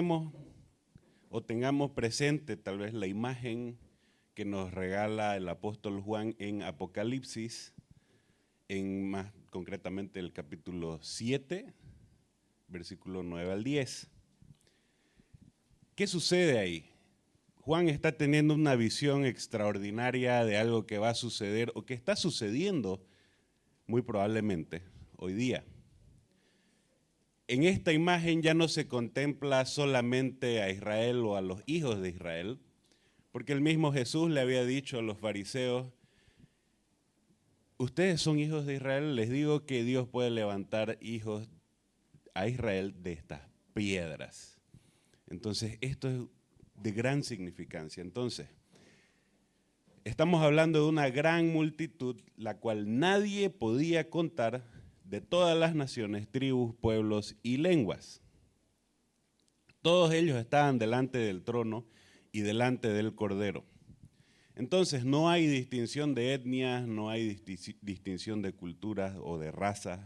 recordemos o tengamos presente tal vez la imagen que nos regala el apóstol Juan en Apocalipsis, en más concretamente el capítulo 7, versículo 9 al 10. ¿Qué sucede ahí? Juan está teniendo una visión extraordinaria de algo que va a suceder o que está sucediendo muy probablemente hoy día. En esta imagen ya no se contempla solamente a Israel o a los hijos de Israel, porque el mismo Jesús le había dicho a los fariseos: ustedes son hijos de Israel, les digo que Dios puede levantar hijos a Israel de estas piedras. Entonces, esto es de gran significancia. Entonces, estamos hablando de una gran multitud, la cual nadie podía contar, de todas las naciones, tribus, pueblos y lenguas. Todos ellos estaban delante del trono y delante del Cordero. Entonces no hay distinción de etnias, no hay distinción de culturas o de razas.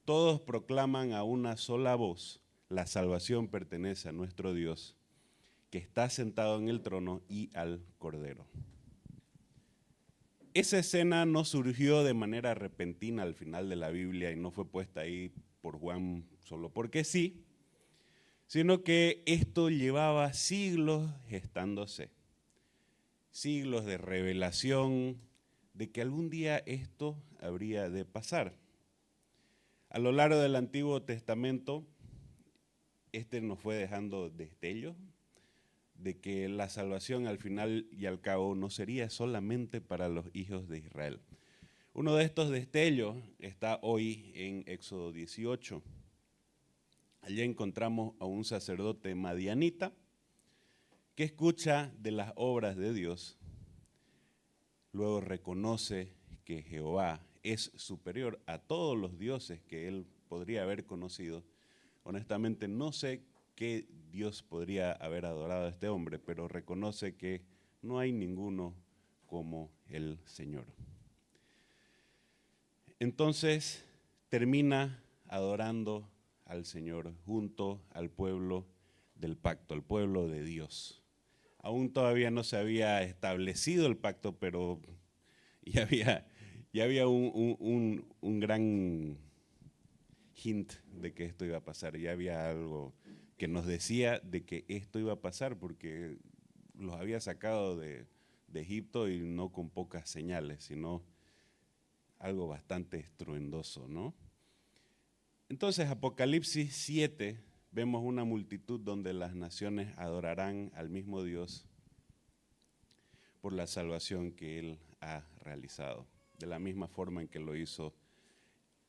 Todos proclaman a una sola voz: la salvación pertenece a nuestro Dios, que está sentado en el trono, y al Cordero. Esa escena no surgió de manera repentina al final de la Biblia y no fue puesta ahí por Juan solo porque sí, sino que esto llevaba siglos gestándose, siglos de revelación de que algún día esto habría de pasar. A lo largo del Antiguo Testamento, nos fue dejando destellos de que la salvación al final y al cabo no sería solamente para los hijos de Israel. Uno de estos destellos está hoy en Éxodo 18. Allí encontramos a un sacerdote madianita que escucha de las obras de Dios, luego reconoce que Jehová es superior a todos los dioses que él podría haber conocido. Honestamente no sé qué Dios podría haber adorado a este hombre, pero reconoce que no hay ninguno como el Señor. Entonces termina adorando al Señor junto al pueblo del pacto, al pueblo de Dios. Aún todavía no se había establecido el pacto, pero ya había un gran hint de que esto iba a pasar. Ya había algo que nos decía de que esto iba a pasar, porque los había sacado de Egipto, y no con pocas señales, sino algo bastante estruendoso, ¿no? Entonces, Apocalipsis 7, vemos una multitud donde las naciones adorarán al mismo Dios por la salvación que Él ha realizado, de la misma forma en que lo hizo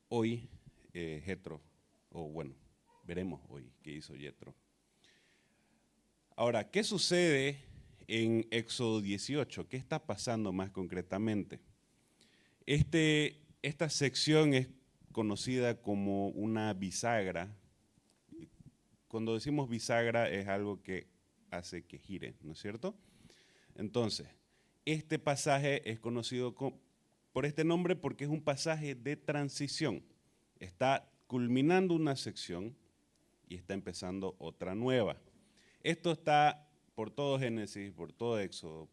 hoy Jetro, o bueno, veremos hoy qué hizo Jetro. Ahora, ¿qué sucede en Éxodo 18? ¿Qué está pasando más concretamente? Esta sección es conocida como una bisagra. Cuando decimos bisagra es algo que hace que gire, ¿no es cierto? Entonces, este pasaje es conocido por este nombre porque es un pasaje de transición. Está culminando una sección y está empezando otra nueva. Esto está por todo Génesis, por todo Éxodo.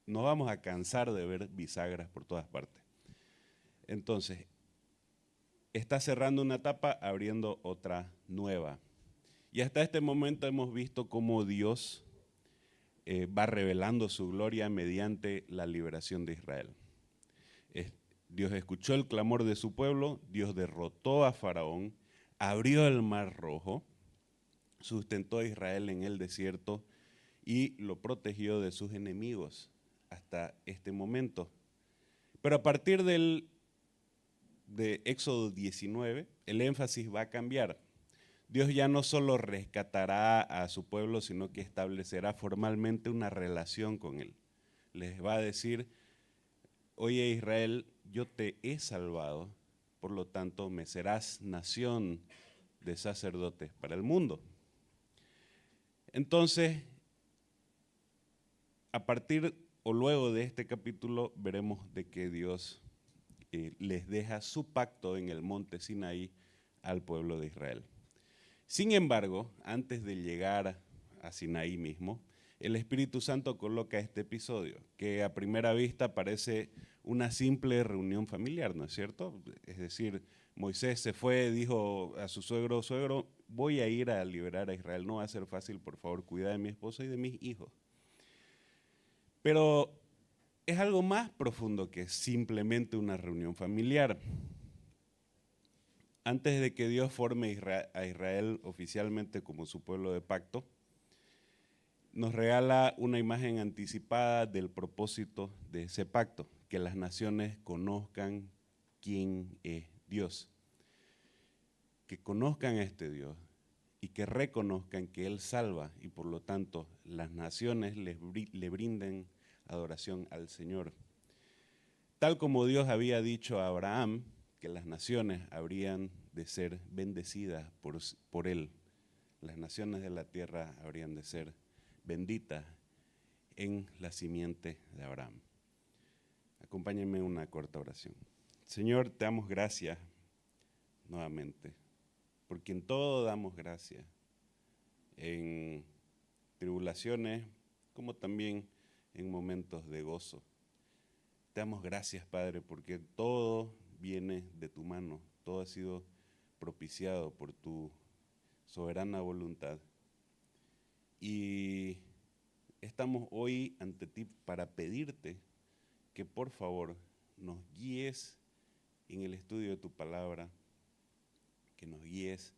Nos vamos a cansar de ver bisagras por todas partes. Entonces, está cerrando una etapa, abriendo otra nueva. Y hasta este momento hemos visto cómo Dios va revelando su gloria mediante la liberación de Israel. Dios escuchó el clamor de su pueblo, Dios derrotó a Faraón, abrió el mar Rojo, sustentó a Israel en el desierto y lo protegió de sus enemigos hasta este momento. Pero a partir de Éxodo 19, el énfasis va a cambiar. Dios ya no solo rescatará a su pueblo, sino que establecerá formalmente una relación con él. Les va a decir: oye Israel, yo te he salvado, por lo tanto me serás nación de sacerdotes para el mundo. Entonces, a partir o luego de este capítulo veremos de que Dios les deja su pacto en el monte Sinaí al pueblo de Israel. Sin embargo, antes de llegar a Sinaí mismo, el Espíritu Santo coloca este episodio, que a primera vista parece una simple reunión familiar, ¿no es cierto? Es decir, Moisés se fue, dijo a su suegro, suegro, voy a ir a liberar a Israel, no va a ser fácil, por favor, cuida de mi esposa y de mis hijos. Pero es algo más profundo que simplemente una reunión familiar. Antes de que Dios forme a Israel oficialmente como su pueblo de pacto, nos regala una imagen anticipada del propósito de ese pacto, que las naciones conozcan quién es Dios, que conozcan a este Dios y que reconozcan que Él salva y por lo tanto las naciones le brinden adoración al Señor. Tal como Dios había dicho a Abraham que las naciones habrían de ser bendecidas por Él, las naciones de la tierra habrían de ser benditas en la simiente de Abraham. Acompáñenme en una corta oración. Señor, te damos gracias nuevamente, porque en todo damos gracias, en tribulaciones como también en momentos de gozo. Te damos gracias, Padre, porque todo viene de tu mano, todo ha sido propiciado por tu soberana voluntad. Y estamos hoy ante ti para pedirte que por favor nos guíes en el estudio de tu palabra, que nos guíes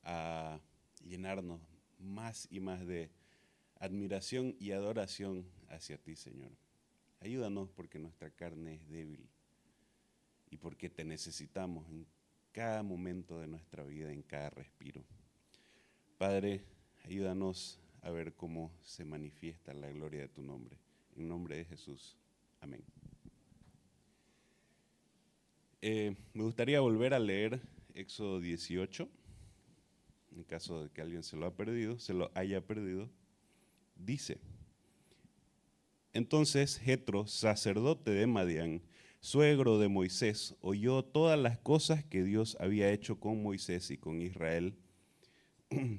a llenarnos más y más de admiración y adoración hacia ti, Señor. Ayúdanos porque nuestra carne es débil y porque te necesitamos en cada momento de nuestra vida, en cada respiro. Padre, ayúdanos a ver cómo se manifiesta la gloria de tu nombre. En nombre de Jesús. Amén. Me gustaría volver a leer Éxodo 18, en caso de que alguien se lo haya perdido. Dice: entonces Jetro, sacerdote de Madián, suegro de Moisés, oyó todas las cosas que Dios había hecho con Moisés y con Israel,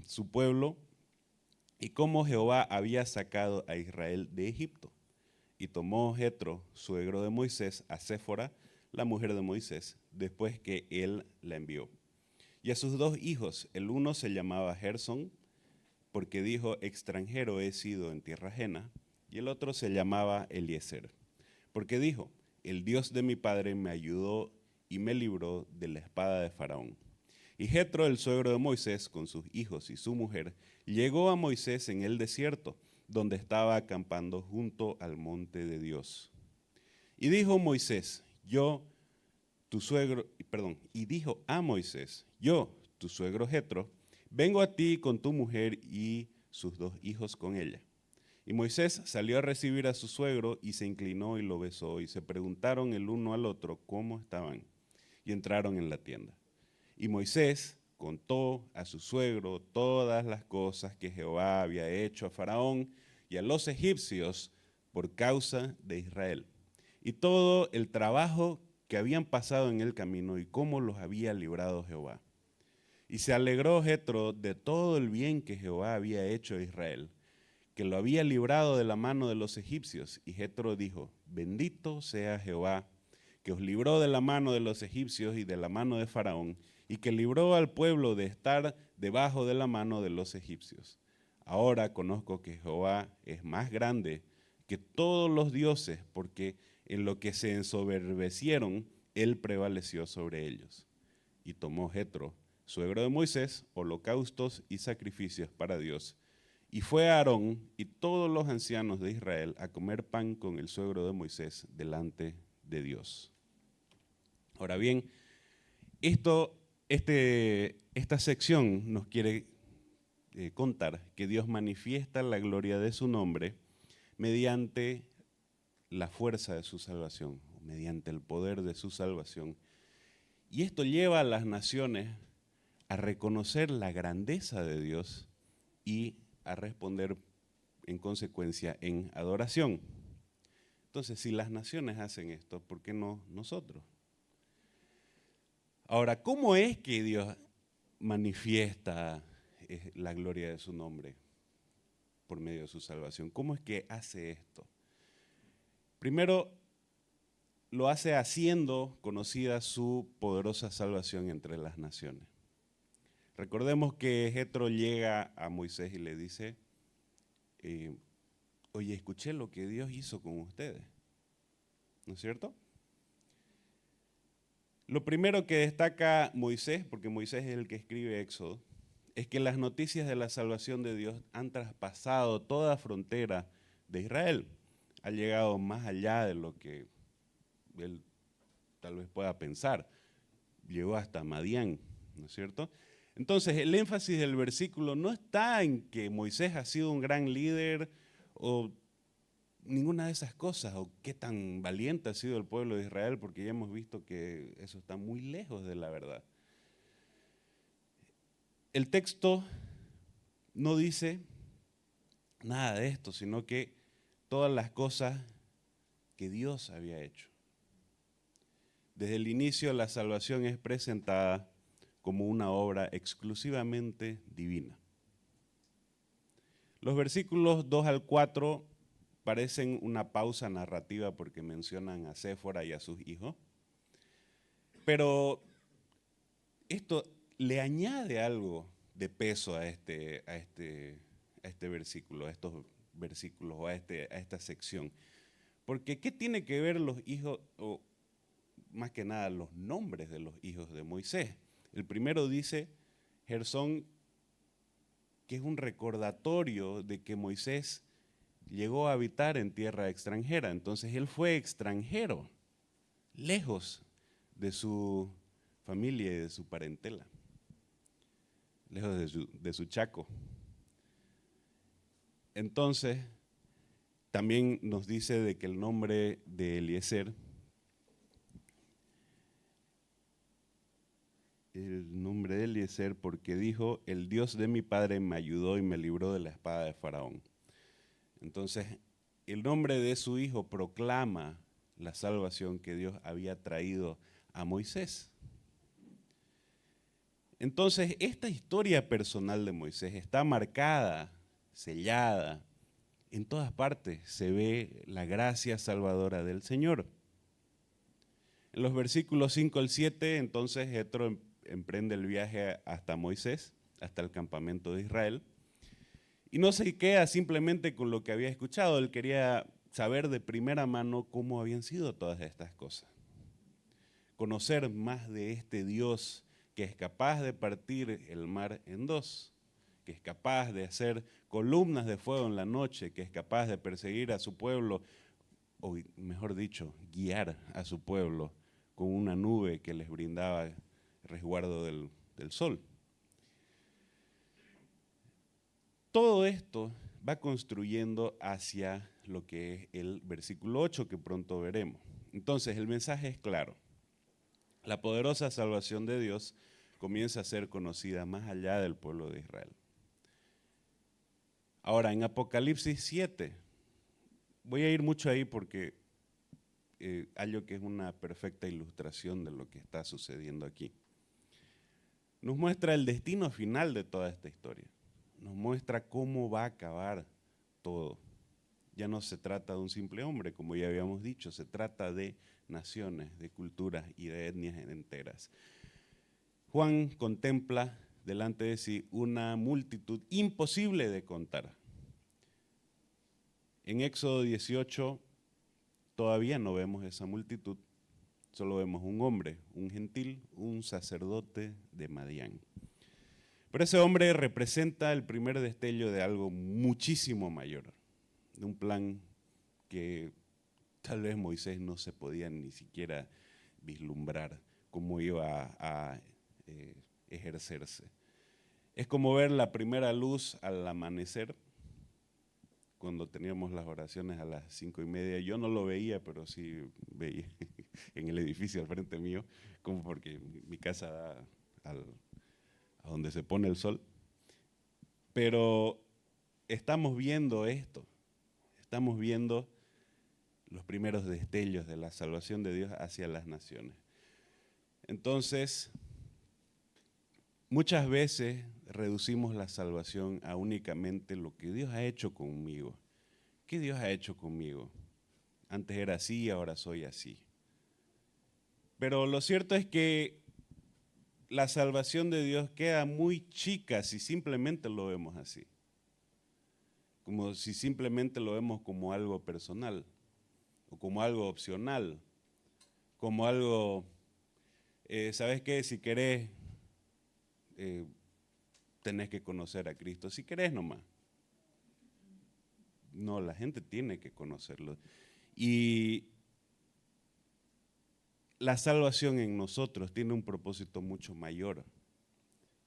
su pueblo, y cómo Jehová había sacado a Israel de Egipto. Y tomó Jetro, suegro de Moisés, a Séfora, la mujer de Moisés, después que él la envió. Y a sus 2 hijos, el uno se llamaba Gersón, porque dijo, extranjero he sido en tierra ajena, y el otro se llamaba Eliezer, porque dijo, el Dios de mi padre me ayudó y me libró de la espada de Faraón. Y Jetro, el suegro de Moisés, con sus hijos y su mujer, llegó a Moisés en el desierto, donde estaba acampando junto al monte de Dios. Y dijo Moisés, y dijo a Moisés, yo, tu suegro Jetro, vengo a ti con tu mujer y sus 2 hijos con ella. Y Moisés salió a recibir a su suegro y se inclinó y lo besó, y se preguntaron el uno al otro cómo estaban, y entraron en la tienda. Y Moisés contó a su suegro todas las cosas que Jehová había hecho a Faraón y a los egipcios por causa de Israel, y todo el trabajo que habían pasado en el camino y cómo los había librado Jehová. Y se alegró Jetro de todo el bien que Jehová había hecho a Israel, que lo había librado de la mano de los egipcios. Y Jetro dijo, bendito sea Jehová, que os libró de la mano de los egipcios y de la mano de Faraón, y que libró al pueblo de estar debajo de la mano de los egipcios. Ahora conozco que Jehová es más grande que todos los dioses, porque en lo que se ensoberbecieron, él prevaleció sobre ellos. Y tomó Jetro, suegro de Moisés, holocaustos y sacrificios para Dios. Y fue Aarón y todos los ancianos de Israel a comer pan con el suegro de Moisés delante de Dios. Ahora bien, esta sección nos quiere contar que Dios manifiesta la gloria de su nombre mediante la fuerza de su salvación, mediante el poder de su salvación. Y esto lleva a las naciones a reconocer la grandeza de Dios y a responder en consecuencia en adoración. Entonces, si las naciones hacen esto, ¿por qué no nosotros? Ahora, ¿cómo es que Dios manifiesta es la gloria de su nombre por medio de su salvación. ¿Cómo es que hace esto? Primero, lo hace haciendo conocida su poderosa salvación entre las naciones. Recordemos que Jetro llega a Moisés y le dice, oye, escuché lo que Dios hizo con ustedes, ¿no es cierto? Lo primero que destaca Moisés, porque Moisés es el que escribe Éxodo, es que las noticias de la salvación de Dios han traspasado toda frontera de Israel. Ha llegado más allá de lo que él tal vez pueda pensar. Llegó hasta Madián, ¿no es cierto? Entonces, el énfasis del versículo no está en que Moisés ha sido un gran líder o ninguna de esas cosas, o qué tan valiente ha sido el pueblo de Israel, porque ya hemos visto que eso está muy lejos de la verdad. El texto no dice nada de esto, sino que todas las cosas que Dios había hecho. Desde el inicio la salvación es presentada como una obra exclusivamente divina. Los versículos 2 al 4 parecen una pausa narrativa porque mencionan a Séfora y a sus hijos, pero esto le añade algo de peso a este versículo, a estos versículos o a esta sección. Porque ¿qué tiene que ver los hijos, o más que nada los nombres de los hijos de Moisés? El primero dice Gersón, que es un recordatorio de que Moisés llegó a habitar en tierra extranjera. Entonces él fue extranjero, lejos de su familia y de su parentela, lejos de su chaco. Entonces, también nos dice de que el nombre de Eliezer, porque dijo, el Dios de mi padre me ayudó y me libró de la espada de Faraón. Entonces, el nombre de su hijo proclama la salvación que Dios había traído a Moisés. Entonces, esta historia personal de Moisés está marcada, sellada. En todas partes se ve la gracia salvadora del Señor. En los versículos 5 al 7, entonces Jetro emprende el viaje hasta Moisés, hasta el campamento de Israel. Y no se queda simplemente con lo que había escuchado, él quería saber de primera mano cómo habían sido todas estas cosas. Conocer más de este Dios que es capaz de partir el mar en dos, que es capaz de hacer columnas de fuego en la noche, que es capaz de perseguir a su pueblo, o mejor dicho, guiar a su pueblo con una nube que les brindaba resguardo del sol. Todo esto va construyendo hacia lo que es el versículo 8 que pronto veremos. Entonces, el mensaje es claro. La poderosa salvación de Dios comienza a ser conocida más allá del pueblo de Israel. Ahora, en Apocalipsis 7, voy a ir mucho ahí porque hallo que es una perfecta ilustración de lo que está sucediendo aquí. Nos muestra el destino final de toda esta historia. Nos muestra cómo va a acabar todo. Ya no se trata de un simple hombre, como ya habíamos dicho, se trata de naciones, de culturas y de etnias enteras. Juan contempla delante de sí una multitud imposible de contar. En Éxodo 18 todavía no vemos esa multitud, solo vemos un hombre, un gentil, un sacerdote de Madián. Pero ese hombre representa el primer destello de algo muchísimo mayor, de un plan que tal vez Moisés no se podía ni siquiera vislumbrar cómo iba a ejercerse. Es como ver la primera luz al amanecer, cuando teníamos las oraciones a las 5:30. Yo no lo veía, pero sí veía en el edificio al frente mío, como porque mi casa da a donde se pone el sol. Pero estamos viendo esto, estamos viendo los primeros destellos de la salvación de Dios hacia las naciones. Entonces, Muchas veces reducimos la salvación a únicamente lo que Dios ha hecho conmigo. ¿Qué Dios ha hecho conmigo? Antes era así, ahora soy así. Pero lo cierto es que la salvación de Dios queda muy chica si simplemente lo vemos así. Como si simplemente lo vemos como algo personal o como algo opcional, como algo, ¿sabes qué? Si querés, eh, tenés que conocer a Cristo, si querés nomás. No, la gente tiene que conocerlo. Y la salvación en nosotros tiene un propósito mucho mayor,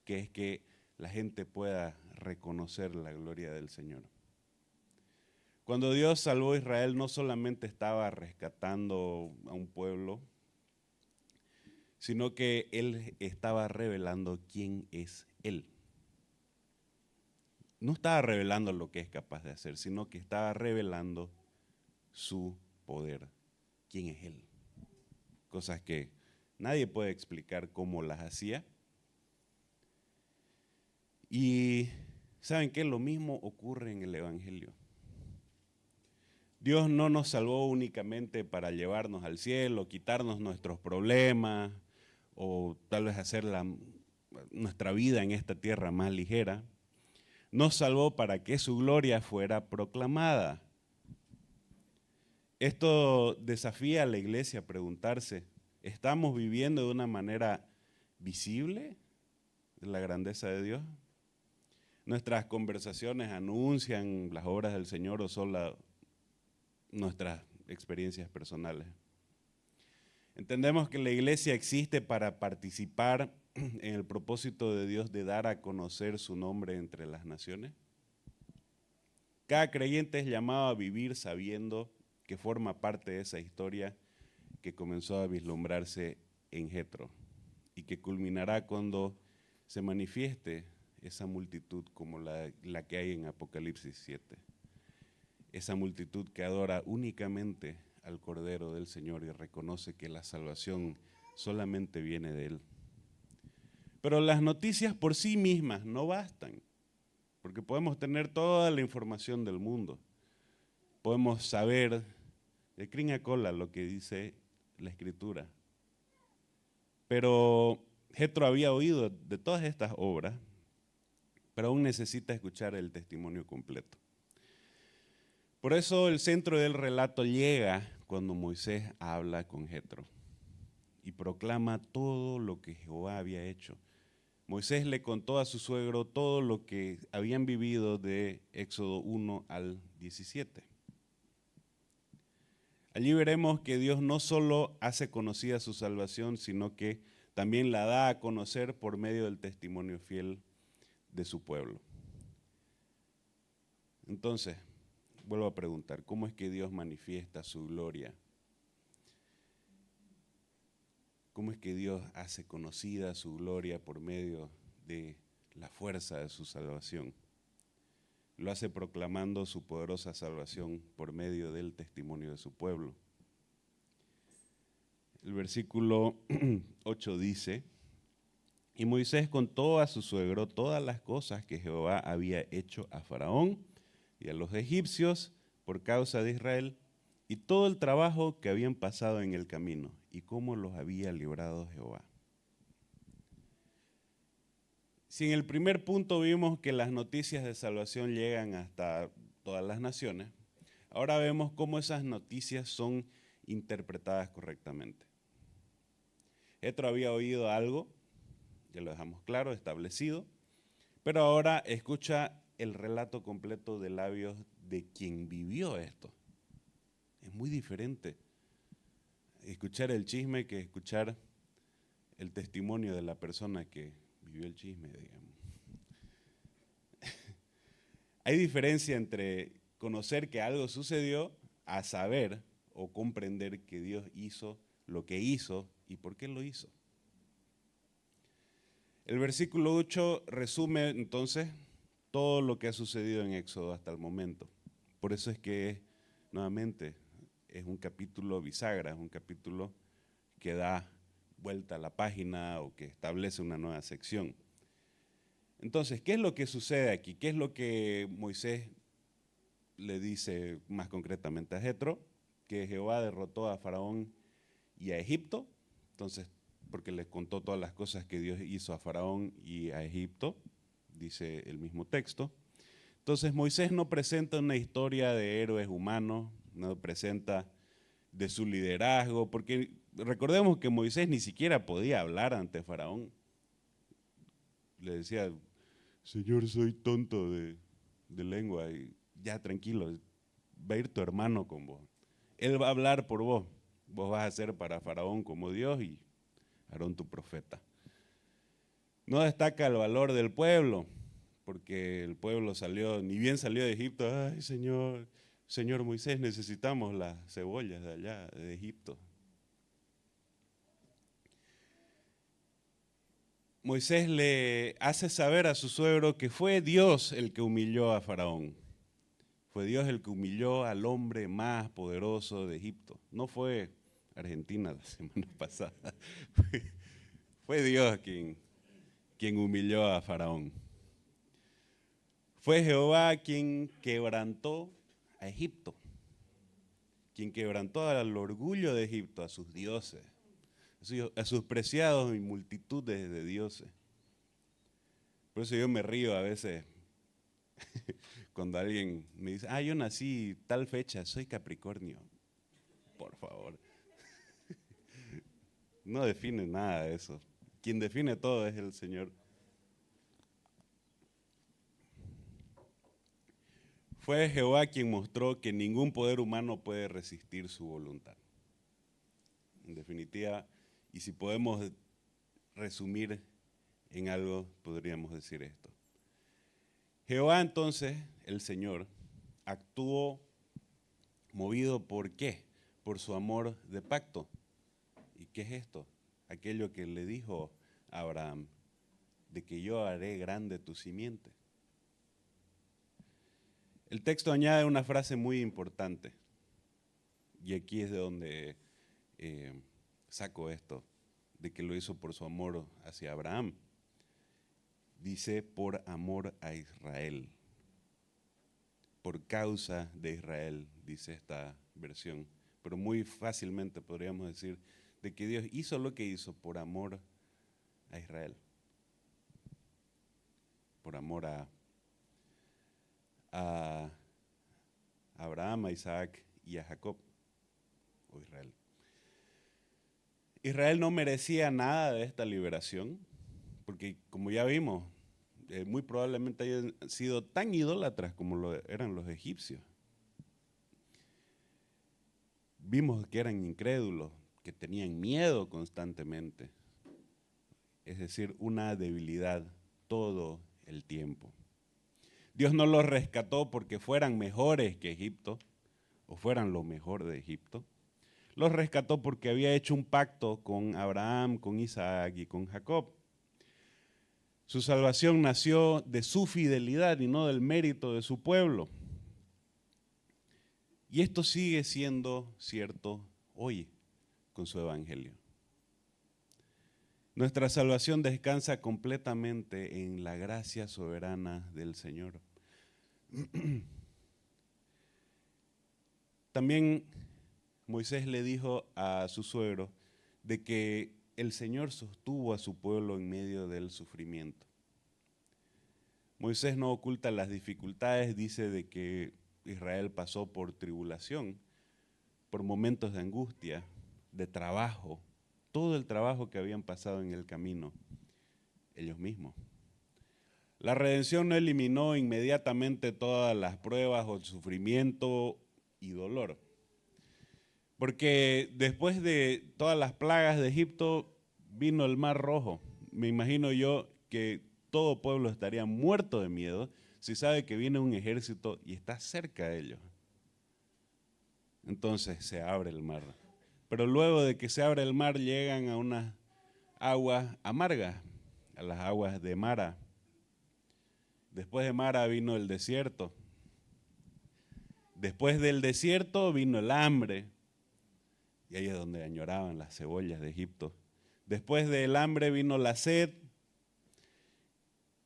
que es que la gente pueda reconocer la gloria del Señor. Cuando Dios salvó a Israel, no solamente estaba rescatando a un pueblo, sino que Él estaba revelando quién es Él. No estaba revelando lo que es capaz de hacer, sino que estaba revelando su poder, quién es Él. Cosas que nadie puede explicar cómo las hacía. Y ¿saben qué? Lo mismo ocurre en el Evangelio. Dios no nos salvó únicamente para llevarnos al cielo, quitarnos nuestros problemas o tal vez hacer nuestra vida en esta tierra más ligera. Nos salvó para que su gloria fuera proclamada. Esto desafía a la iglesia a preguntarse, ¿estamos viviendo de una manera visible la grandeza de Dios? ¿Nuestras conversaciones anuncian las obras del Señor o son nuestras experiencias personales? Entendemos que la iglesia existe para participar en el propósito de Dios de dar a conocer su nombre entre las naciones. Cada creyente es llamado a vivir sabiendo que forma parte de esa historia que comenzó a vislumbrarse en Jetro y que culminará cuando se manifieste esa multitud como la que hay en Apocalipsis 7. Esa multitud que adora únicamente al Cordero del Señor y reconoce que la salvación solamente viene de Él. Pero las noticias por sí mismas no bastan, porque podemos tener toda la información del mundo. Podemos saber de crin a cola lo que dice la Escritura. Pero Jetro había oído de todas estas obras, pero aún necesita escuchar el testimonio completo. Por eso el centro del relato llega cuando Moisés habla con Jetro y proclama todo lo que Jehová había hecho. Moisés le contó a su suegro todo lo que habían vivido de Éxodo 1 al 17. Allí veremos que Dios no solo hace conocida su salvación, sino que también la da a conocer por medio del testimonio fiel de su pueblo. Entonces, vuelvo a preguntar, ¿cómo es que Dios manifiesta su gloria? ¿Cómo es que Dios hace conocida su gloria por medio de la fuerza de su salvación? Lo hace proclamando su poderosa salvación por medio del testimonio de su pueblo. El versículo 8 dice, y Moisés contó a su suegro todas las cosas que Jehová había hecho a Faraón y a los egipcios por causa de Israel, y todo el trabajo que habían pasado en el camino, y cómo los había librado Jehová. Si en el primer punto vimos que las noticias de salvación llegan hasta todas las naciones, ahora vemos cómo esas noticias son interpretadas correctamente. Jetro había oído algo, ya lo dejamos claro, establecido, pero ahora escucha el relato completo de labios de quien vivió esto. Es muy diferente escuchar el chisme que escuchar el testimonio de la persona que vivió el chisme, digamos. Hay diferencia entre conocer que algo sucedió a saber o comprender que Dios hizo lo que hizo y por qué lo hizo. El versículo 8 resume entonces todo lo que ha sucedido en Éxodo hasta el momento. Por eso es que nuevamente es un capítulo bisagra, es un capítulo que da vuelta a la página o que establece una nueva sección. Entonces, ¿qué es lo que sucede aquí? ¿Qué es lo que Moisés le dice más concretamente a Jetro? Que Jehová derrotó a Faraón y a Egipto. Entonces, porque les contó todas las cosas que Dios hizo a Faraón y a Egipto, dice el mismo texto. Entonces, Moisés no presenta una historia de héroes humanos, no presenta de su liderazgo, porque recordemos que Moisés ni siquiera podía hablar ante Faraón. Le decía, Señor, soy tonto de lengua, y ya tranquilo, va a ir tu hermano con vos. Él va a hablar por vos. Vos vas a ser para Faraón como Dios y Aarón tu profeta. No destaca el valor del pueblo, porque el pueblo salió, ni bien salió de Egipto, ay Señor Moisés, necesitamos las cebollas de allá, de Egipto. Moisés le hace saber a su suegro que fue Dios el que humilló a Faraón. Fue Dios el que humilló al hombre más poderoso de Egipto. No fue Argentina la semana pasada. Fue Dios quien humilló a Faraón. Fue Jehová quien quebrantó a Egipto, quien quebrantó al orgullo de Egipto, a sus dioses, a sus preciados y multitudes de dioses. Por eso yo me río a veces cuando alguien me dice, yo nací tal fecha, soy Capricornio. Por favor. No define nada de eso. Quien define todo es el Señor. Fue Jehová quien mostró que ningún poder humano puede resistir su voluntad. En definitiva, y si podemos resumir en algo, podríamos decir esto. Jehová entonces, el Señor, actuó movido ¿por qué? Por su amor de pacto. ¿Y qué es esto? Aquello que le dijo a Abraham, de que yo haré grande tu simiente. El texto añade una frase muy importante, y aquí es de donde saco esto, de que lo hizo por su amor hacia Abraham. Dice, por amor a Israel, por causa de Israel, dice esta versión. Pero muy fácilmente podríamos decir de que Dios hizo lo que hizo por amor a Israel, por amor a Abraham, a Isaac y a Jacob, o Israel. Israel no merecía nada de esta liberación, porque como ya vimos, muy probablemente hayan sido tan idólatras como lo eran los egipcios. Vimos que eran incrédulos, que tenían miedo constantemente, es decir, una debilidad todo el tiempo. Dios no los rescató porque fueran mejores que Egipto o fueran lo mejor de Egipto. Los rescató porque había hecho un pacto con Abraham, con Isaac y con Jacob. Su salvación nació de su fidelidad y no del mérito de su pueblo. Y esto sigue siendo cierto hoy con su evangelio. Nuestra salvación descansa completamente en la gracia soberana del Señor. También Moisés le dijo a su suegro de que el Señor sostuvo a su pueblo en medio del sufrimiento. Moisés no oculta las dificultades, dice de que Israel pasó por tribulación, por momentos de angustia, de trabajo, todo el trabajo que habían pasado en el camino, ellos mismos. La redención no eliminó inmediatamente todas las pruebas o el sufrimiento y dolor, porque después de todas las plagas de Egipto vino el Mar Rojo. Me imagino yo que todo pueblo estaría muerto de miedo si sabe que viene un ejército y está cerca de ellos. Entonces se abre el mar. Pero luego de que se abre el mar llegan a unas aguas amargas, a las aguas de Mara. Después de Mara vino el desierto. Después del desierto vino el hambre. Y ahí es donde añoraban las cebollas de Egipto. Después del hambre vino la sed.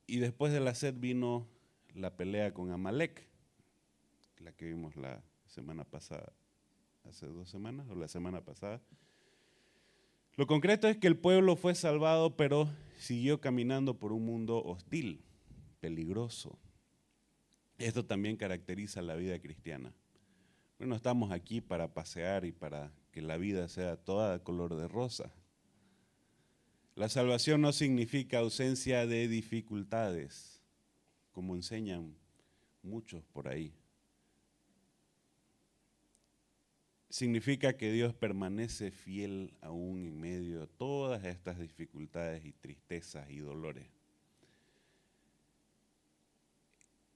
Y después de la sed vino la pelea con Amalek, la que vimos la semana pasada, hace 2 semanas o la semana pasada. Lo concreto es que el pueblo fue salvado, pero siguió caminando por un mundo hostil, peligroso. Esto también caracteriza la vida cristiana. Bueno, estamos aquí para pasear y para que la vida sea toda color de rosa. La salvación no significa ausencia de dificultades, como enseñan muchos por ahí. Significa que Dios permanece fiel aún en medio de todas estas dificultades y tristezas y dolores.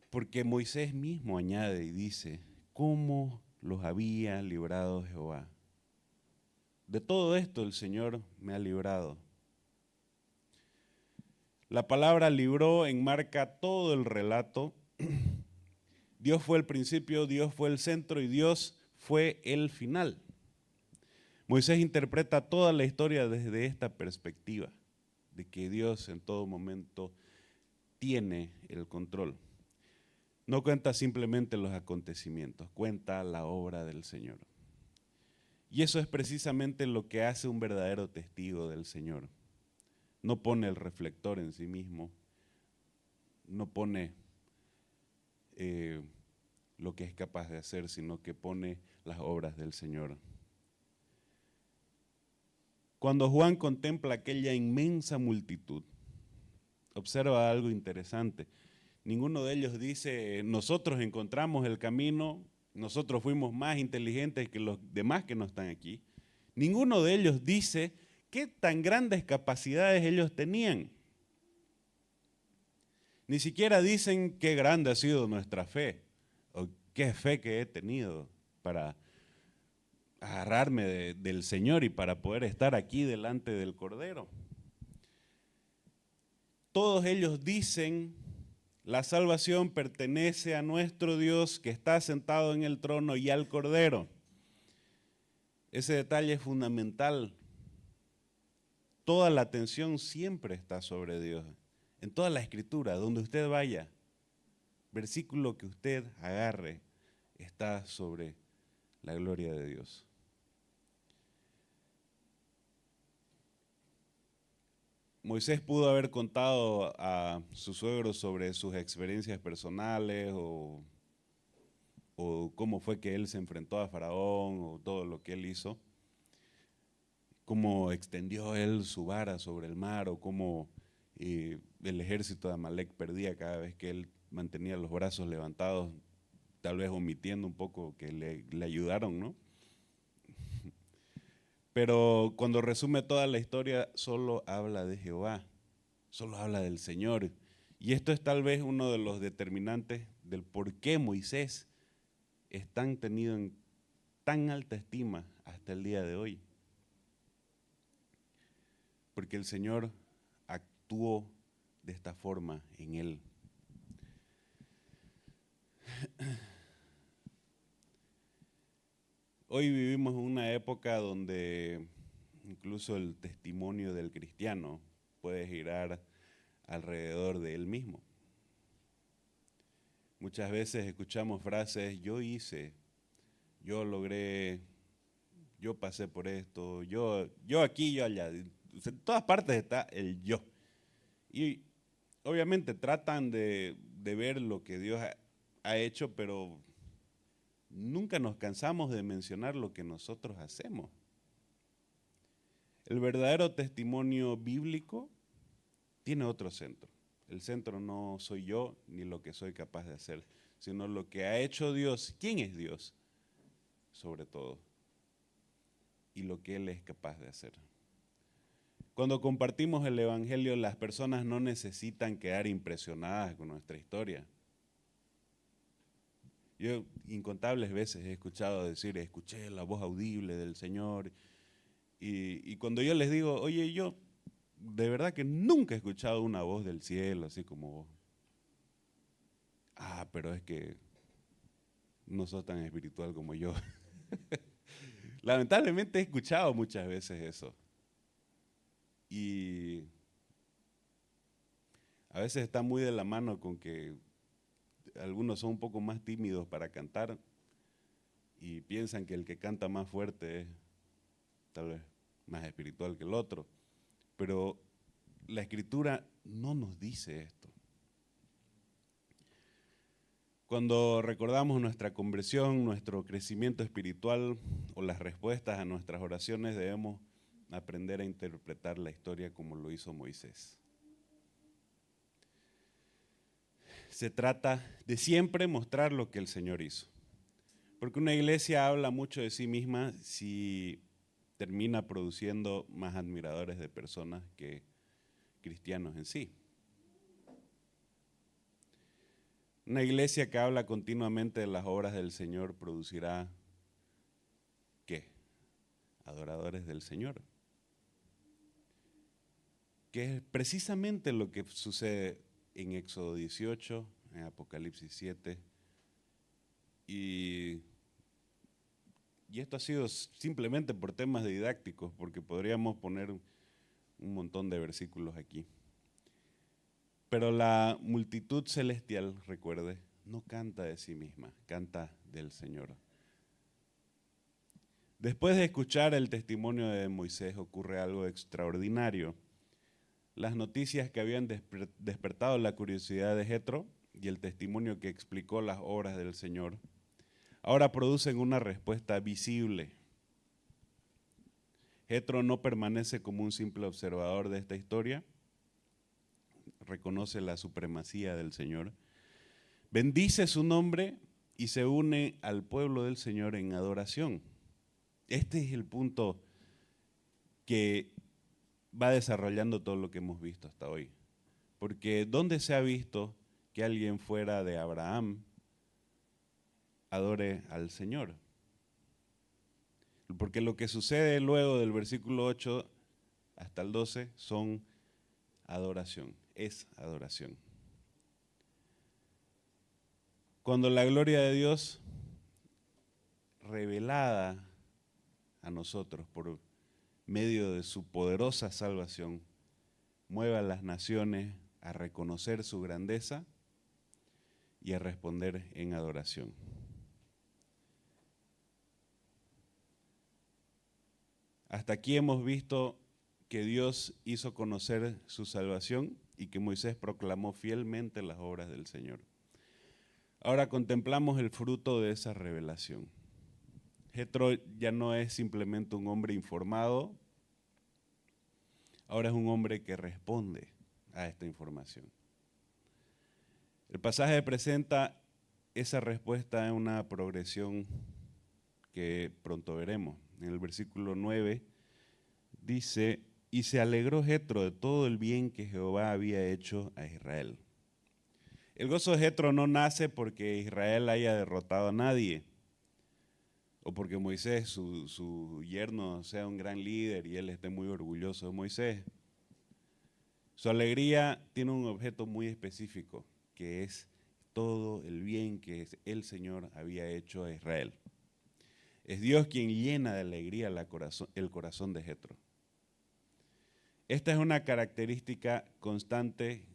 Porque Moisés mismo añade y dice, ¿cómo los había librado Jehová? De todo esto el Señor me ha librado. La palabra libró enmarca todo el relato. Dios fue el principio, Dios fue el centro y Dios fue el final. Moisés interpreta toda la historia desde esta perspectiva, de que Dios en todo momento tiene el control. No cuenta simplemente los acontecimientos, cuenta la obra del Señor. Y eso es precisamente lo que hace un verdadero testigo del Señor. No pone el reflector en sí mismo, no pone lo que es capaz de hacer, sino que pone las obras del Señor. Cuando Juan contempla aquella inmensa multitud, observa algo interesante. Ninguno de ellos dice, nosotros encontramos el camino, nosotros fuimos más inteligentes que los demás que no están aquí. Ninguno de ellos dice qué tan grandes capacidades ellos tenían. Ni siquiera dicen qué grande ha sido nuestra fe o qué fe que he tenido para agarrarme del Señor y para poder estar aquí delante del Cordero. Todos ellos dicen, la salvación pertenece a nuestro Dios que está sentado en el trono y al Cordero. Ese detalle es fundamental. Toda la atención siempre está sobre Dios. En toda la escritura, donde usted vaya, versículo que usted agarre, está sobre la gloria de Dios. Moisés pudo haber contado a su suegro sobre sus experiencias personales o cómo fue que él se enfrentó a Faraón o todo lo que él hizo, cómo extendió él su vara sobre el mar o cómo el ejército de Amalek perdía cada vez que él mantenía los brazos levantados, tal vez omitiendo un poco que le ayudaron, ¿no? Pero cuando resume toda la historia, solo habla de Jehová, solo habla del Señor. Y esto es tal vez uno de los determinantes del por qué Moisés es tan tenido en tan alta estima hasta el día de hoy. Porque el Señor actuó de esta forma en él. Hoy vivimos en una época donde incluso el testimonio del cristiano puede girar alrededor de él mismo. Muchas veces escuchamos frases, yo hice, yo logré, yo pasé por esto, yo aquí, yo allá. En todas partes está el yo. Y obviamente tratan de ver lo que Dios ha hecho, pero nunca nos cansamos de mencionar lo que nosotros hacemos. El verdadero testimonio bíblico tiene otro centro. El centro no soy yo ni lo que soy capaz de hacer, sino lo que ha hecho Dios. ¿Quién es Dios? Sobre todo. Y lo que Él es capaz de hacer. Cuando compartimos el Evangelio, las personas no necesitan quedar impresionadas con nuestra historia. Yo incontables veces he escuchado decir, escuché la voz audible del Señor. Y cuando yo les digo, oye, yo de verdad que nunca he escuchado una voz del cielo así como vos. Ah, pero es que no sos tan espiritual como yo. Lamentablemente he escuchado muchas veces eso. Y a veces está muy de la mano con que algunos son un poco más tímidos para cantar y piensan que el que canta más fuerte es tal vez más espiritual que el otro. Pero la Escritura no nos dice esto. Cuando recordamos nuestra conversión, nuestro crecimiento espiritual o las respuestas a nuestras oraciones, debemos aprender a interpretar la historia como lo hizo Moisés. Se trata de siempre mostrar lo que el Señor hizo. Porque una iglesia habla mucho de sí misma si termina produciendo más admiradores de personas que cristianos en sí. Una iglesia que habla continuamente de las obras del Señor producirá, ¿qué? Adoradores del Señor. Que es precisamente lo que sucede en Éxodo 18, en Apocalipsis 7. Y esto ha sido simplemente por temas didácticos, porque podríamos poner un montón de versículos aquí. Pero la multitud celestial, recuerde, no canta de sí misma, canta del Señor. Después de escuchar el testimonio de Moisés ocurre algo extraordinario. Las noticias que habían despertado la curiosidad de Jetro y el testimonio que explicó las obras del Señor, ahora producen una respuesta visible. Jetro no permanece como un simple observador de esta historia, reconoce la supremacía del Señor, bendice su nombre y se une al pueblo del Señor en adoración. Este es el punto que va desarrollando todo lo que hemos visto hasta hoy. Porque ¿dónde se ha visto que alguien fuera de Abraham adore al Señor? Porque lo que sucede luego del versículo 8 hasta el 12 son adoración, es adoración. Cuando la gloria de Dios revelada a nosotros por medio de su poderosa salvación mueve a las naciones a reconocer su grandeza y a responder en adoración. Hasta aquí hemos visto que Dios hizo conocer su salvación y que Moisés proclamó fielmente las obras del Señor. Ahora contemplamos el fruto de esa revelación. Jetro ya no es simplemente un hombre informado, ahora es un hombre que responde a esta información. El pasaje presenta esa respuesta en una progresión que pronto veremos. En el versículo 9 dice, y se alegró Jetro de todo el bien que Jehová había hecho a Israel. El gozo de Jetro no nace porque Israel haya derrotado a nadie, o porque Moisés, su yerno, sea un gran líder y él esté muy orgulloso de Moisés. Su alegría tiene un objeto muy específico, que es todo el bien que el Señor había hecho a Israel. Es Dios quien llena de alegría el corazón de Jetro. Esta es una característica constante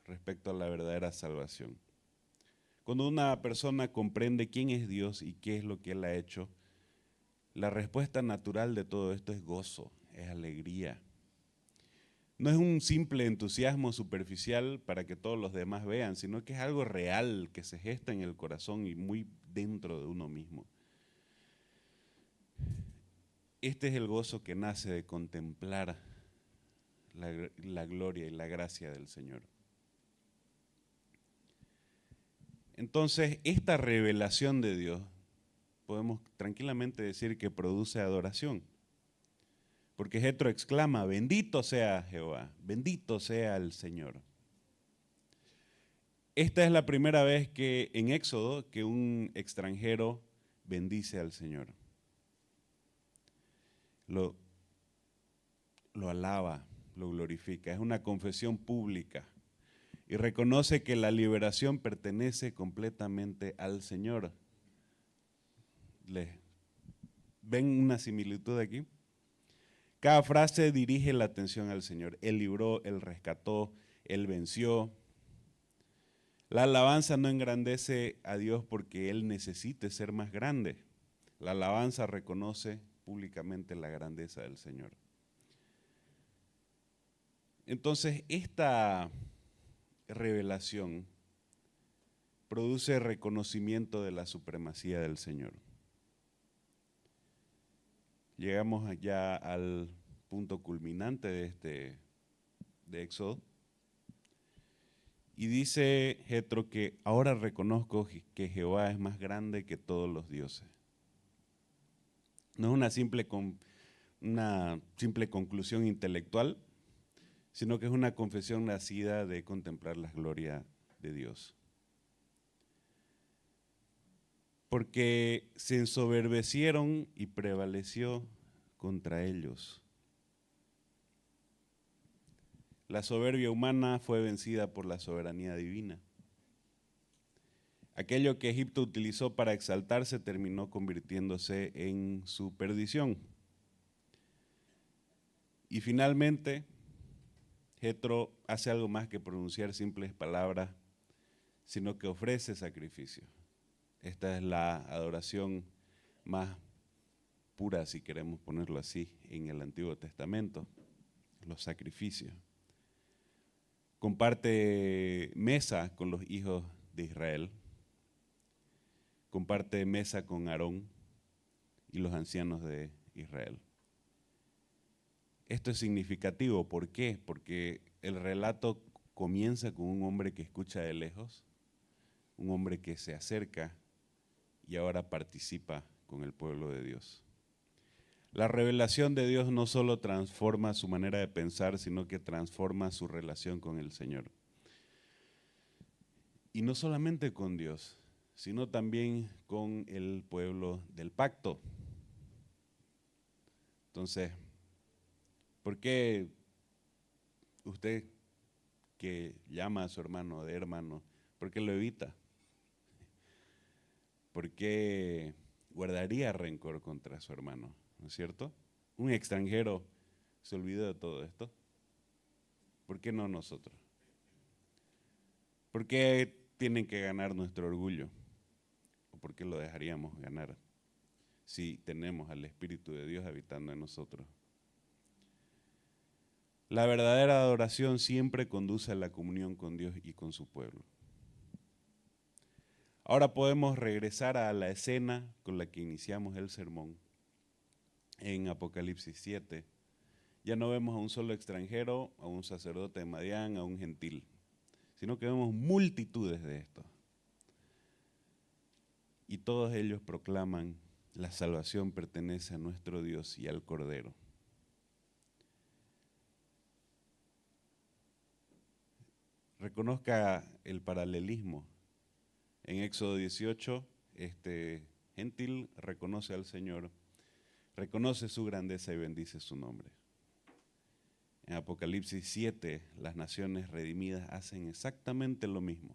respecto a la verdadera salvación. Cuando una persona comprende quién es Dios y qué es lo que Él ha hecho, la respuesta natural de todo esto es gozo, es alegría. No es un simple entusiasmo superficial para que todos los demás vean, sino que es algo real que se gesta en el corazón y muy dentro de uno mismo. Este es el gozo que nace de contemplar la gloria y la gracia del Señor. Entonces, esta revelación de Dios, podemos tranquilamente decir que produce adoración. Porque Jetro exclama, bendito sea Jehová, bendito sea el Señor. Esta es la primera vez que en Éxodo que un extranjero bendice al Señor. Lo alaba, lo glorifica, es una confesión pública y reconoce que la liberación pertenece completamente al Señor. ¿Ven una similitud aquí? Cada frase dirige la atención al Señor. Él libró, Él rescató, Él venció. La alabanza no engrandece a Dios porque Él necesite ser más grande. La alabanza reconoce públicamente la grandeza del Señor. Entonces, esta revelación produce reconocimiento de la supremacía del Señor. Llegamos ya al punto culminante de Éxodo. Y dice Jetro que ahora reconozco que Jehová es más grande que todos los dioses. No es una simple conclusión intelectual, sino que es una confesión nacida de contemplar la gloria de Dios. Porque se ensoberbecieron y prevaleció contra ellos. La soberbia humana fue vencida por la soberanía divina. Aquello que Egipto utilizó para exaltarse terminó convirtiéndose en su perdición. Y finalmente, Jetro hace algo más que pronunciar simples palabras, sino que ofrece sacrificio. Esta es la adoración más pura, si queremos ponerlo así, en el Antiguo Testamento, los sacrificios. Comparte mesa con los hijos de Israel, comparte mesa con Aarón y los ancianos de Israel. Esto es significativo, ¿por qué? Porque el relato comienza con un hombre que escucha de lejos, un hombre que se acerca y ahora participa con el pueblo de Dios. La revelación de Dios no solo transforma su manera de pensar, sino que transforma su relación con el Señor. Y no solamente con Dios, sino también con el pueblo del pacto. Entonces, ¿por qué usted que llama a su hermano de hermano, por qué lo evita? ¿Por qué guardaría rencor contra su hermano? ¿No es cierto? Un extranjero se olvidó de todo esto. ¿Por qué no nosotros? ¿Por qué tienen que ganar nuestro orgullo? ¿O por qué lo dejaríamos ganar si tenemos al Espíritu de Dios habitando en nosotros? La verdadera adoración siempre conduce a la comunión con Dios y con su pueblo. Ahora podemos regresar a la escena con la que iniciamos el sermón en Apocalipsis 7. Ya no vemos a un solo extranjero, a un sacerdote de Madián, a un gentil, sino que vemos multitudes de estos. Y todos ellos proclaman: la salvación pertenece a nuestro Dios y al Cordero. Reconozca el paralelismo. En Éxodo 18, este gentil reconoce al Señor, reconoce su grandeza y bendice su nombre. En Apocalipsis 7, las naciones redimidas hacen exactamente lo mismo.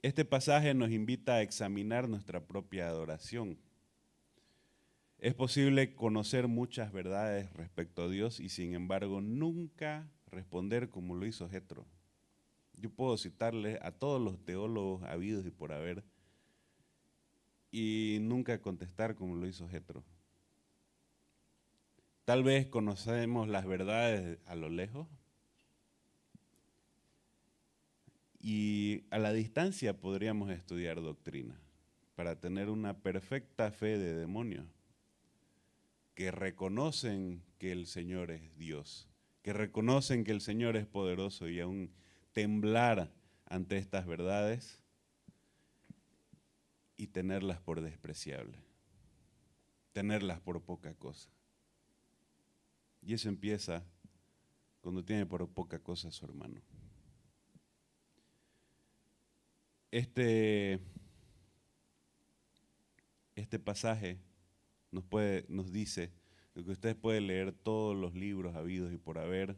Este pasaje nos invita a examinar nuestra propia adoración. Es posible conocer muchas verdades respecto a Dios y sin embargo nunca responder como lo hizo Jetro. Yo puedo citarle a todos los teólogos habidos y por haber y nunca contestar como lo hizo Jetro. Tal vez conocemos las verdades a lo lejos y a la distancia podríamos estudiar doctrina para tener una perfecta fe de demonios que reconocen que el Señor es Dios, que reconocen que el Señor es poderoso y aún temblar ante estas verdades y tenerlas por despreciables, tenerlas por poca cosa. Y eso empieza cuando tiene por poca cosa a su hermano. Este pasaje nos dice que usted puede leer todos los libros habidos y por haber,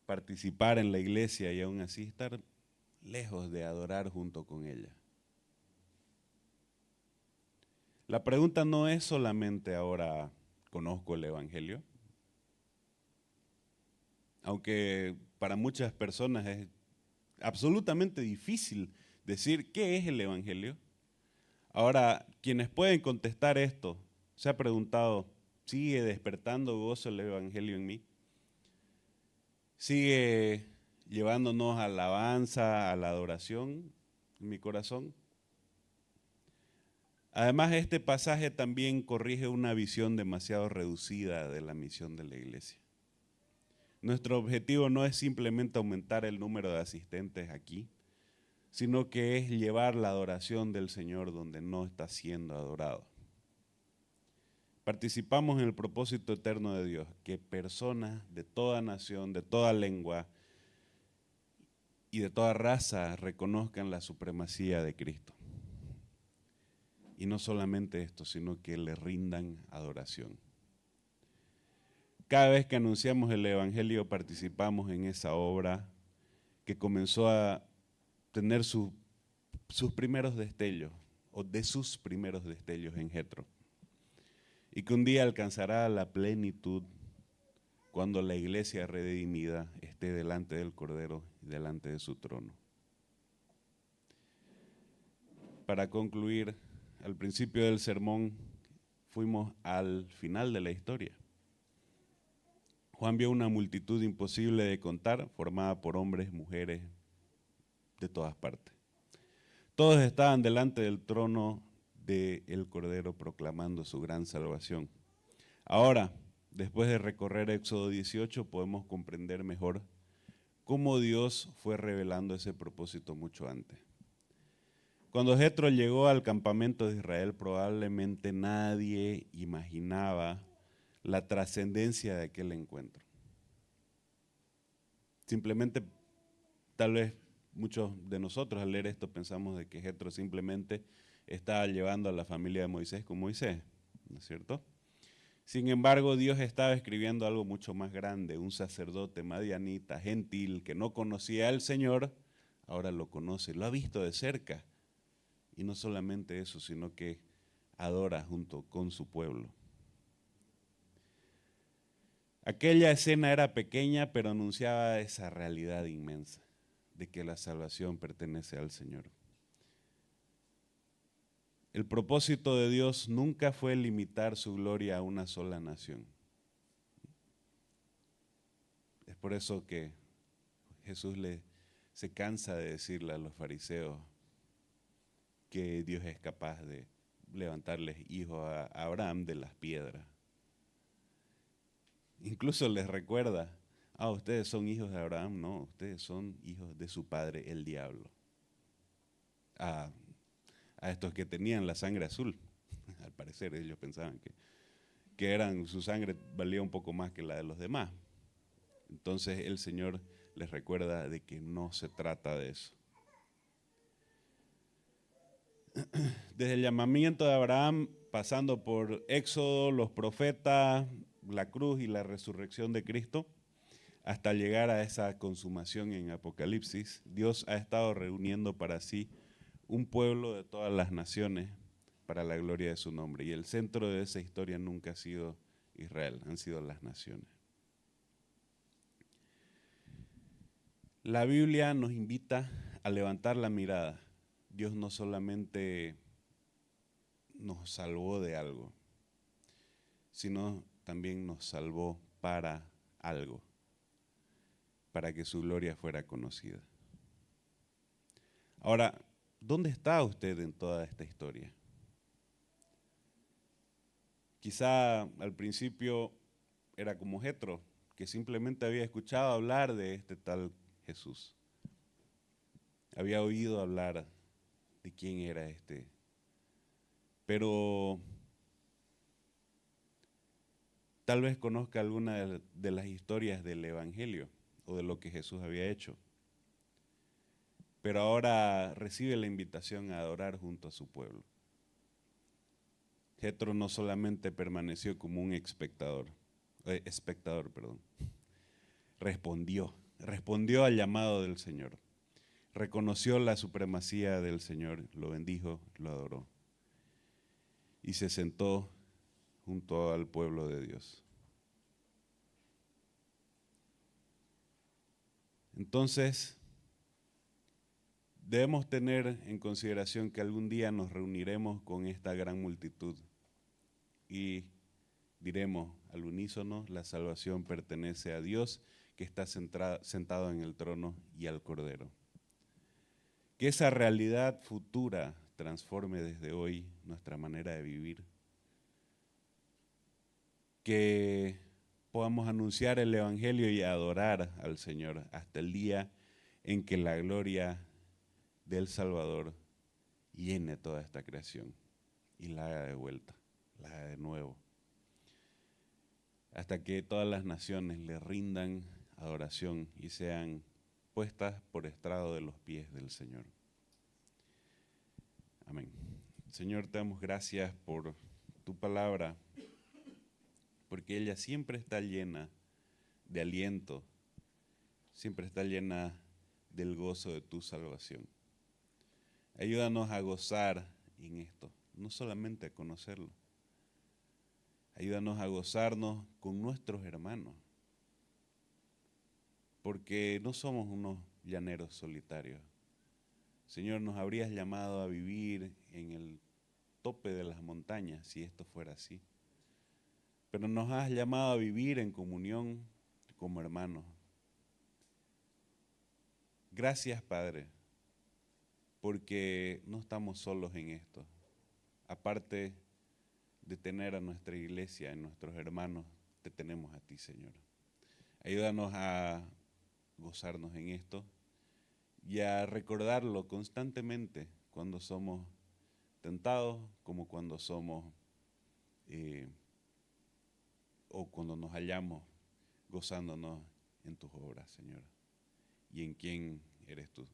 participar en la iglesia y aún así estar lejos de adorar junto con ella. La pregunta no es solamente ahora, ¿conozco el Evangelio? aunque para muchas personas es absolutamente difícil decir qué es el Evangelio. Ahora, quienes pueden contestar esto, se ha preguntado, ¿sigue despertando gozo el Evangelio en mí? ¿Sigue llevándonos a la alabanza, a la adoración en mi corazón? Además, este pasaje también corrige una visión demasiado reducida de la misión de la iglesia. Nuestro objetivo no es simplemente aumentar el número de asistentes aquí, sino que es llevar la adoración del Señor donde no está siendo adorado. Participamos en el propósito eterno de Dios, que personas de toda nación, de toda lengua y de toda raza reconozcan la supremacía de Cristo. Y no solamente esto, sino que le rindan adoración. Cada vez que anunciamos el Evangelio participamos en esa obra que comenzó a tener sus primeros destellos, o de sus primeros destellos en Jetro, y que un día alcanzará la plenitud cuando la iglesia redimida esté delante del Cordero y delante de su trono. Para concluir, al principio del sermón fuimos al final de la historia. Juan vio una multitud imposible de contar, formada por hombres, mujeres, de todas partes. Todos estaban delante del trono del Cordero proclamando su gran salvación. Ahora, después de recorrer Éxodo 18, podemos comprender mejor cómo Dios fue revelando ese propósito mucho antes. Cuando Jetro llegó al campamento de Israel, probablemente nadie imaginaba la trascendencia de aquel encuentro. Simplemente, tal vez muchos de nosotros al leer esto pensamos de que Jetro simplemente estaba llevando a la familia de Moisés con Moisés, ¿no es cierto? Sin embargo, Dios estaba escribiendo algo mucho más grande. Un sacerdote madianita, gentil, que no conocía al Señor, ahora lo conoce, lo ha visto de cerca. Y no solamente eso, sino que adora junto con su pueblo. Aquella escena era pequeña, pero anunciaba esa realidad inmensa de que la salvación pertenece al Señor. El propósito de Dios nunca fue limitar su gloria a una sola nación. Es por eso que Jesús se cansa de decirle a los fariseos que Dios es capaz de levantarles hijos a Abraham de las piedras. Incluso les recuerda, ustedes son hijos de Abraham, no, ustedes son hijos de su padre el diablo. A estos que tenían la sangre azul, al parecer ellos pensaban que su sangre valía un poco más que la de los demás. Entonces el Señor les recuerda de que no se trata de eso. Desde el llamamiento de Abraham, pasando por Éxodo, los profetas, la cruz y la resurrección de Cristo, hasta llegar a esa consumación en Apocalipsis, Dios ha estado reuniendo para sí un pueblo de todas las naciones para la gloria de su nombre. Y el centro de esa historia nunca ha sido Israel, han sido las naciones. La Biblia nos invita a levantar la mirada. Dios no solamente nos salvó de algo, sino también nos salvó para algo, para que su gloria fuera conocida. Ahora, ¿dónde está usted en toda esta historia? Quizá al principio era como Jetro, que simplemente había escuchado hablar de este tal Jesús. Había oído hablar de quién era este. Pero tal vez conozca alguna de las historias del Evangelio o de lo que Jesús había hecho. Pero ahora recibe la invitación a adorar junto a su pueblo. Jetro no solamente permaneció como un espectador, respondió al llamado del Señor, reconoció la supremacía del Señor, lo bendijo, lo adoró y se sentó junto al pueblo de Dios. Entonces, debemos tener en consideración que algún día nos reuniremos con esta gran multitud y diremos al unísono, la salvación pertenece a Dios que está sentado en el trono y al Cordero. Que esa realidad futura transforme desde hoy nuestra manera de vivir. Que podamos anunciar el Evangelio y adorar al Señor hasta el día en que la gloria del Salvador llene toda esta creación y la haga de vuelta, la haga de nuevo. Hasta que todas las naciones le rindan adoración y sean puestas por estrado de los pies del Señor. Amén. Señor, te damos gracias por tu palabra, porque ella siempre está llena de aliento, siempre está llena del gozo de tu salvación. Ayúdanos a gozar en esto, no solamente a conocerlo. Ayúdanos a gozarnos con nuestros hermanos, porque no somos unos llaneros solitarios. Señor, nos habrías llamado a vivir en el tope de las montañas si esto fuera así. Pero nos has llamado a vivir en comunión como hermanos. Gracias, Padre, porque no estamos solos en esto. Aparte de tener a nuestra iglesia, a nuestros hermanos, te tenemos a ti, Señor. Ayúdanos a gozarnos en esto y a recordarlo constantemente cuando somos tentados, como cuando somos o cuando nos hallamos gozándonos en tus obras, Señor, y en quién eres tú.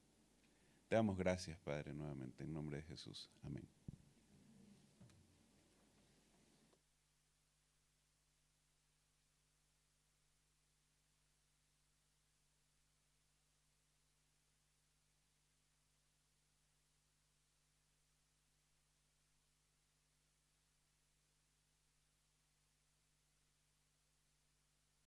Te damos gracias, Padre, nuevamente, en nombre de Jesús. Amén.